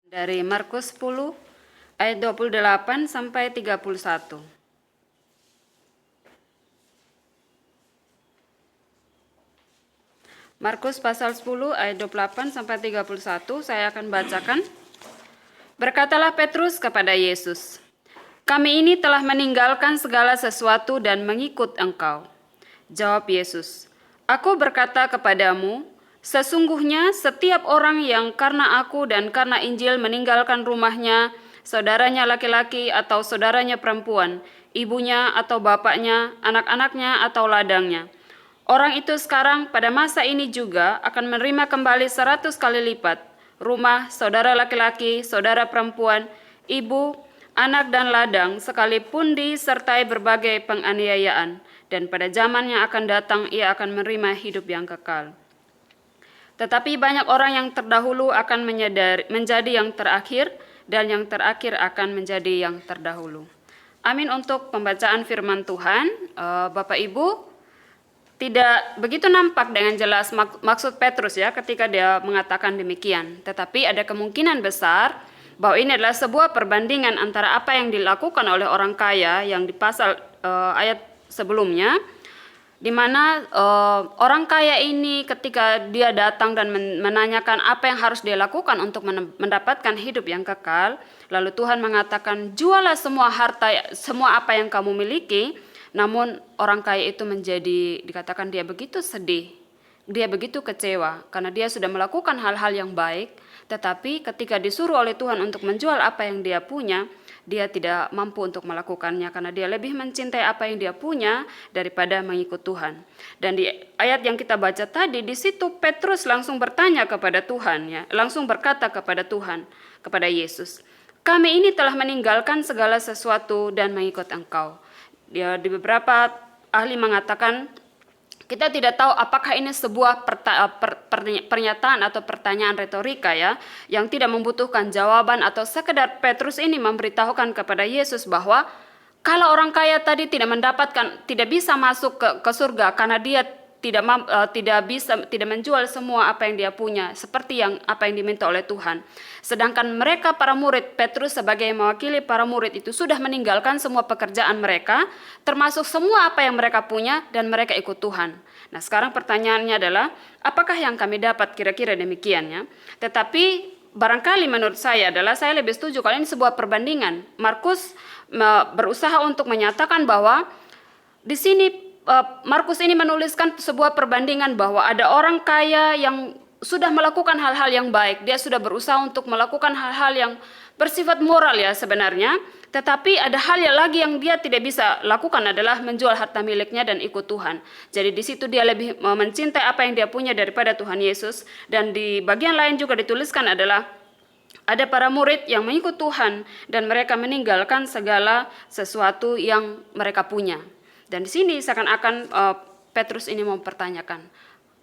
Dari Markus 10 ayat 28 sampai 31. Markus pasal 10 ayat 28 sampai 31 saya akan bacakan. Berkatalah Petrus kepada Yesus, "Kami ini telah meninggalkan segala sesuatu dan mengikut Engkau." Jawab Yesus, "Aku berkata kepadamu, sesungguhnya setiap orang yang karena aku dan karena Injil meninggalkan rumahnya, saudaranya laki-laki atau saudaranya perempuan, ibunya atau bapaknya, anak-anaknya atau ladangnya, orang itu sekarang pada masa ini juga akan menerima kembali 100 kali lipat, rumah, saudara laki-laki, saudara perempuan, ibu, anak dan ladang, sekalipun disertai berbagai penganiayaan, dan pada zaman yang akan datang ia akan menerima hidup yang kekal. Tetapi banyak orang yang terdahulu akan menjadi yang terakhir, dan yang terakhir akan menjadi yang terdahulu." Amin untuk pembacaan firman Tuhan. Bapak Ibu, tidak begitu nampak dengan jelas maksud Petrus ya ketika dia mengatakan demikian. Tetapi ada kemungkinan besar bahwa ini adalah sebuah perbandingan antara apa yang dilakukan oleh orang kaya yang di pasal ayat sebelumnya, di mana orang kaya ini ketika dia datang dan menanyakan apa yang harus dia lakukan untuk mendapatkan hidup yang kekal, lalu Tuhan mengatakan, "Jualah semua harta, semua apa yang kamu miliki." Namun orang kaya itu dikatakan dia begitu sedih, dia begitu kecewa karena dia sudah melakukan hal-hal yang baik, tetapi ketika disuruh oleh Tuhan untuk menjual apa yang dia punya, dia tidak mampu untuk melakukannya karena dia lebih mencintai apa yang dia punya daripada mengikut Tuhan. Dan di ayat yang kita baca tadi, di situ Petrus langsung bertanya kepada Tuhan, ya, langsung berkata kepada Tuhan, kepada Yesus, "Kami ini telah meninggalkan segala sesuatu dan mengikut Engkau." Di beberapa ahli mengatakan kita tidak tahu apakah ini sebuah pernyataan atau pertanyaan retorika ya, yang tidak membutuhkan jawaban, atau sekedar Petrus ini memberitahukan kepada Yesus bahwa kalau orang kaya tadi tidak bisa masuk ke surga karena dia tidak menjual semua apa yang dia punya seperti apa yang diminta oleh Tuhan. Sedangkan mereka para murid, Petrus sebagai mewakili para murid itu sudah meninggalkan semua pekerjaan mereka, termasuk semua apa yang mereka punya, dan mereka ikut Tuhan. Nah, sekarang pertanyaannya adalah, apakah yang kami dapat kira-kira demikiannya? Tetapi barangkali menurut saya saya lebih setuju kalau ini sebuah perbandingan. Markus berusaha untuk menyatakan bahwa di sini Markus ini menuliskan sebuah perbandingan bahwa ada orang kaya yang sudah melakukan hal-hal yang baik. Dia sudah berusaha untuk melakukan hal-hal yang bersifat moral ya sebenarnya. Tetapi ada hal yang lagi yang dia tidak bisa lakukan adalah menjual harta miliknya dan ikut Tuhan. Jadi di situ dia lebih mencintai apa yang dia punya daripada Tuhan Yesus. Dan di bagian lain juga dituliskan adalah ada para murid yang mengikut Tuhan dan mereka meninggalkan segala sesuatu yang mereka punya. Dan di sini seakan-akan Petrus ini mempertanyakan,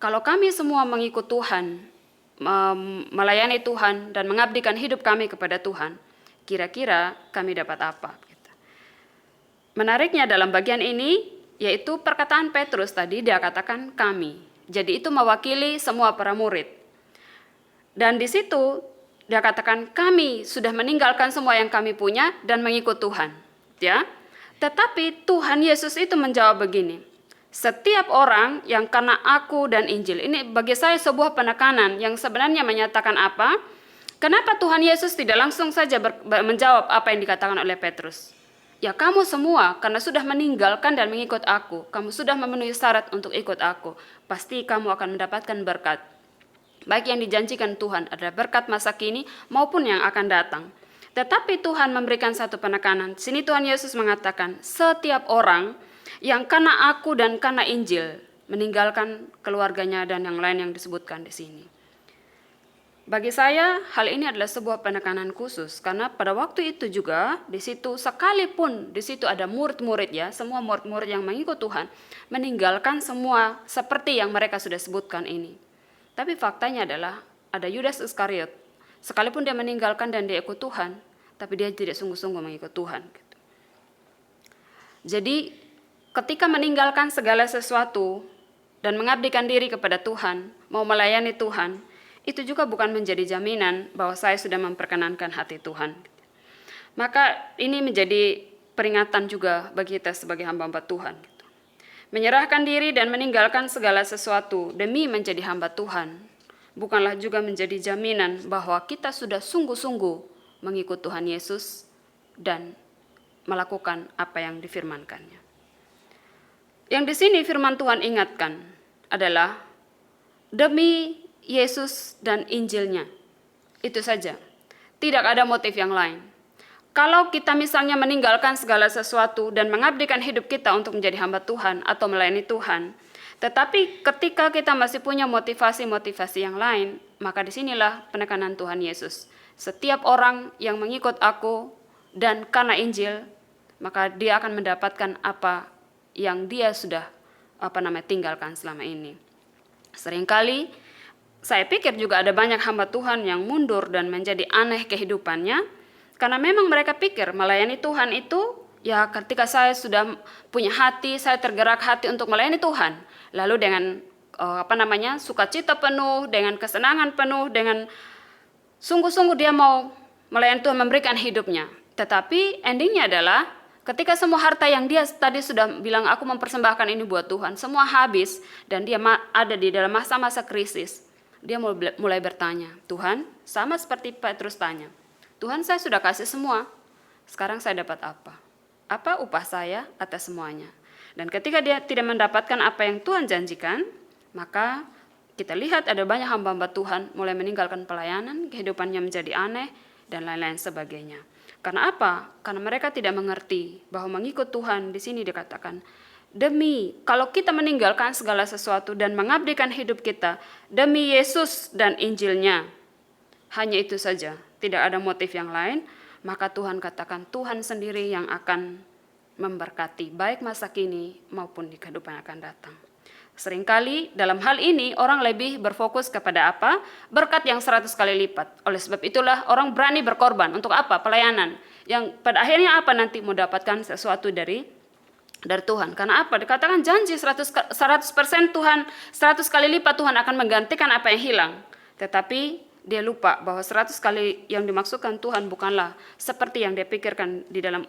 kalau kami semua mengikut Tuhan, melayani Tuhan dan mengabdikan hidup kami kepada Tuhan, kira-kira kami dapat apa? Menariknya dalam bagian ini, yaitu perkataan Petrus tadi, dia katakan kami. Jadi itu mewakili semua para murid. Dan di situ dia katakan kami sudah meninggalkan semua yang kami punya dan mengikut Tuhan. Ya. Tetapi Tuhan Yesus itu menjawab begini, setiap orang yang karena aku dan Injil, ini bagi saya sebuah penekanan yang sebenarnya menyatakan apa? Kenapa Tuhan Yesus tidak langsung saja menjawab apa yang dikatakan oleh Petrus? Ya, kamu semua karena sudah meninggalkan dan mengikut aku, kamu sudah memenuhi syarat untuk ikut aku, pasti kamu akan mendapatkan berkat. Baik yang dijanjikan Tuhan adalah berkat masa kini maupun yang akan datang. Tetapi Tuhan memberikan satu penekanan. Sini Tuhan Yesus mengatakan, setiap orang yang karena aku dan karena Injil meninggalkan keluarganya dan yang lain yang disebutkan di sini. Bagi saya hal ini adalah sebuah penekanan khusus karena pada waktu itu juga di situ sekalipun di situ ada murid-murid ya, semua murid-murid yang mengikut Tuhan meninggalkan semua seperti yang mereka sudah sebutkan ini. Tapi faktanya adalah ada Yudas Iskariot, sekalipun dia meninggalkan dan dia ikut Tuhan, tapi dia tidak sungguh-sungguh mengikut Tuhan. Jadi ketika meninggalkan segala sesuatu dan mengabdikan diri kepada Tuhan, mau melayani Tuhan, itu juga bukan menjadi jaminan bahwa saya sudah memperkenankan hati Tuhan. Maka ini menjadi peringatan juga bagi kita sebagai hamba-hamba Tuhan. Menyerahkan diri dan meninggalkan segala sesuatu demi menjadi hamba Tuhan bukanlah juga menjadi jaminan bahwa kita sudah sungguh-sungguh mengikut Tuhan Yesus dan melakukan apa yang difirmankannya. Yang di sini firman Tuhan ingatkan adalah demi Yesus dan Injilnya. Itu saja. Tidak ada motif yang lain. Kalau kita misalnya meninggalkan segala sesuatu dan mengabdikan hidup kita untuk menjadi hamba Tuhan atau melayani Tuhan, tetapi ketika kita masih punya motivasi-motivasi yang lain, maka disinilah penekanan Tuhan Yesus. Setiap orang yang mengikut aku dan karena Injil, maka dia akan mendapatkan apa yang dia sudah tinggalkan selama ini. Seringkali saya pikir juga ada banyak hamba Tuhan yang mundur dan menjadi aneh kehidupannya, karena memang mereka pikir melayani Tuhan itu, ya ketika saya sudah punya hati, saya tergerak hati untuk melayani Tuhan, lalu dengan sukacita penuh, dengan kesenangan penuh, dengan sungguh-sungguh dia mau melayani Tuhan, memberikan hidupnya. Tetapi endingnya adalah ketika semua harta yang dia tadi sudah bilang aku mempersembahkan ini buat Tuhan, semua habis dan dia ada di dalam masa-masa krisis, dia mulai bertanya, Tuhan, sama seperti Petrus tanya, Tuhan saya sudah kasih semua, sekarang saya dapat apa? Apa upah saya atas semuanya? Dan ketika dia tidak mendapatkan apa yang Tuhan janjikan, maka kita lihat ada banyak hamba-hamba Tuhan mulai meninggalkan pelayanan, kehidupannya menjadi aneh, dan lain-lain sebagainya. Karena apa? Karena mereka tidak mengerti bahwa mengikut Tuhan di sini dikatakan, kalau kita meninggalkan segala sesuatu dan mengabdikan hidup kita demi Yesus dan Injilnya, hanya itu saja, tidak ada motif yang lain, maka Tuhan katakan Tuhan sendiri yang akan memberkati baik masa kini maupun di kehidupan yang akan datang. Seringkali dalam hal ini orang lebih berfokus kepada apa? Berkat yang 100 kali lipat. Oleh sebab itulah orang berani berkorban untuk apa? Pelayanan. Yang pada akhirnya apa nanti mendapatkan sesuatu dari Tuhan. Karena apa? Dikatakan janji 100% Tuhan, 100 kali lipat Tuhan akan menggantikan apa yang hilang. Tetapi dia lupa bahwa 100 kali yang dimaksudkan Tuhan bukanlah seperti yang dia pikirkan di dalam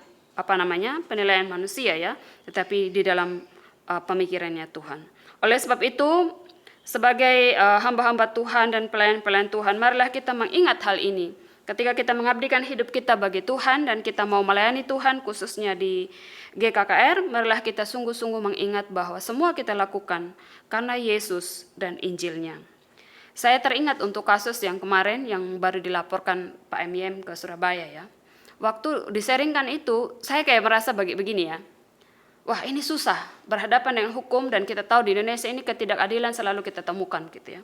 penilaian manusia ya, tetapi di dalam pemikirannya Tuhan. Oleh sebab itu, sebagai hamba-hamba Tuhan dan pelayan-pelayan Tuhan, marilah kita mengingat hal ini. Ketika kita mengabdikan hidup kita bagi Tuhan dan kita mau melayani Tuhan khususnya di GKKR, marilah kita sungguh-sungguh mengingat bahwa semua kita lakukan karena Yesus dan Injilnya. Saya teringat untuk kasus yang kemarin yang baru dilaporkan Pak MYM ke Surabaya ya. Waktu diseringkan itu, saya kayak merasa begini ya. Wah, ini susah berhadapan dengan hukum dan kita tahu di Indonesia ini ketidakadilan selalu kita temukan gitu ya.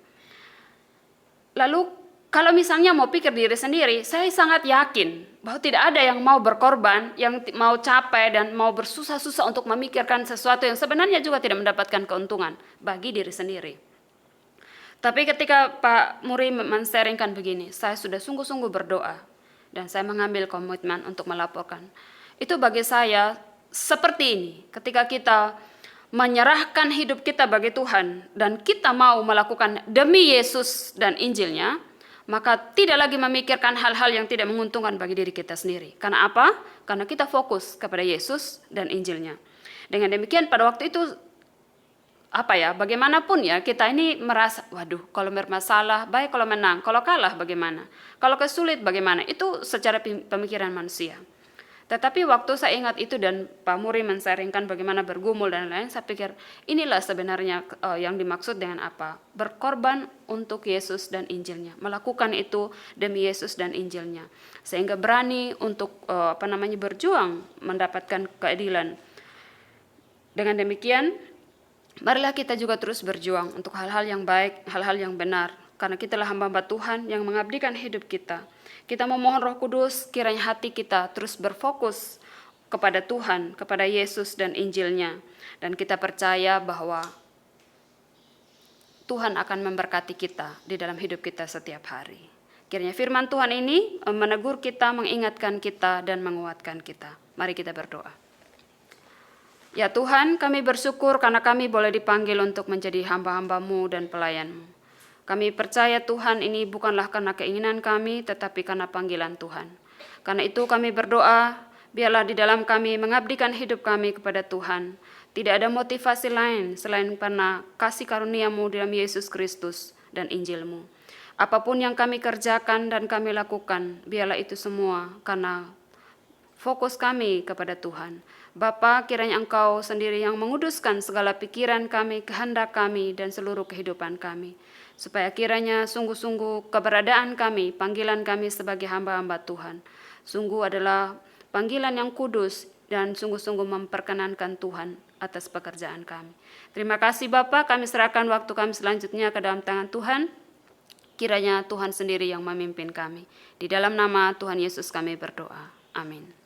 Lalu kalau misalnya mau pikir diri sendiri, saya sangat yakin bahwa tidak ada yang mau berkorban, yang mau capek dan mau bersusah-susah untuk memikirkan sesuatu yang sebenarnya juga tidak mendapatkan keuntungan bagi diri sendiri. Tapi ketika Pak Muri men-sharingkan begini, saya sudah sungguh-sungguh berdoa dan saya mengambil komitmen untuk melaporkan. Itu bagi saya seperti ini, ketika kita menyerahkan hidup kita bagi Tuhan dan kita mau melakukan demi Yesus dan Injilnya, maka tidak lagi memikirkan hal-hal yang tidak menguntungkan bagi diri kita sendiri. Karena apa? Karena kita fokus kepada Yesus dan Injilnya. Dengan demikian pada waktu itu bagaimanapun ya kita ini merasa, waduh kalau bermasalah, baik kalau menang, kalau kalah bagaimana? Kalau kesulit bagaimana? Itu secara pemikiran manusia. Tetapi waktu saya ingat itu dan Pak Muri men-sharingkan bagaimana bergumul dan lain-lain, saya pikir inilah sebenarnya yang dimaksud dengan apa? Berkorban untuk Yesus dan Injilnya. Melakukan itu demi Yesus dan Injilnya. Sehingga berani untuk berjuang mendapatkan keadilan. Dengan demikian, marilah kita juga terus berjuang untuk hal-hal yang baik, hal-hal yang benar. Karena kitalah hamba-hamba Tuhan yang mengabdikan hidup kita. Kita memohon Roh Kudus, kiranya hati kita terus berfokus kepada Tuhan, kepada Yesus dan Injilnya. Dan kita percaya bahwa Tuhan akan memberkati kita di dalam hidup kita setiap hari. Kiranya firman Tuhan ini menegur kita, mengingatkan kita, dan menguatkan kita. Mari kita berdoa. Ya Tuhan, kami bersyukur karena kami boleh dipanggil untuk menjadi hamba-hamba-Mu dan pelayan-Mu. Kami percaya Tuhan ini bukanlah karena keinginan kami, tetapi karena panggilan Tuhan. Karena itu kami berdoa, biarlah di dalam kami mengabdikan hidup kami kepada Tuhan. Tidak ada motivasi lain selain karena kasih karunia-Mu dalam Yesus Kristus dan Injil-Mu. Apapun yang kami kerjakan dan kami lakukan, biarlah itu semua karena fokus kami kepada Tuhan. Bapa, kiranya Engkau sendiri yang menguduskan segala pikiran kami, kehendak kami, dan seluruh kehidupan kami. Supaya kiranya sungguh-sungguh keberadaan kami, panggilan kami sebagai hamba-hamba Tuhan, sungguh adalah panggilan yang kudus dan sungguh-sungguh memperkenankan Tuhan atas pekerjaan kami. Terima kasih Bapa, kami serahkan waktu kami selanjutnya ke dalam tangan Tuhan. Kiranya Tuhan sendiri yang memimpin kami. Di dalam nama Tuhan Yesus kami berdoa. Amin.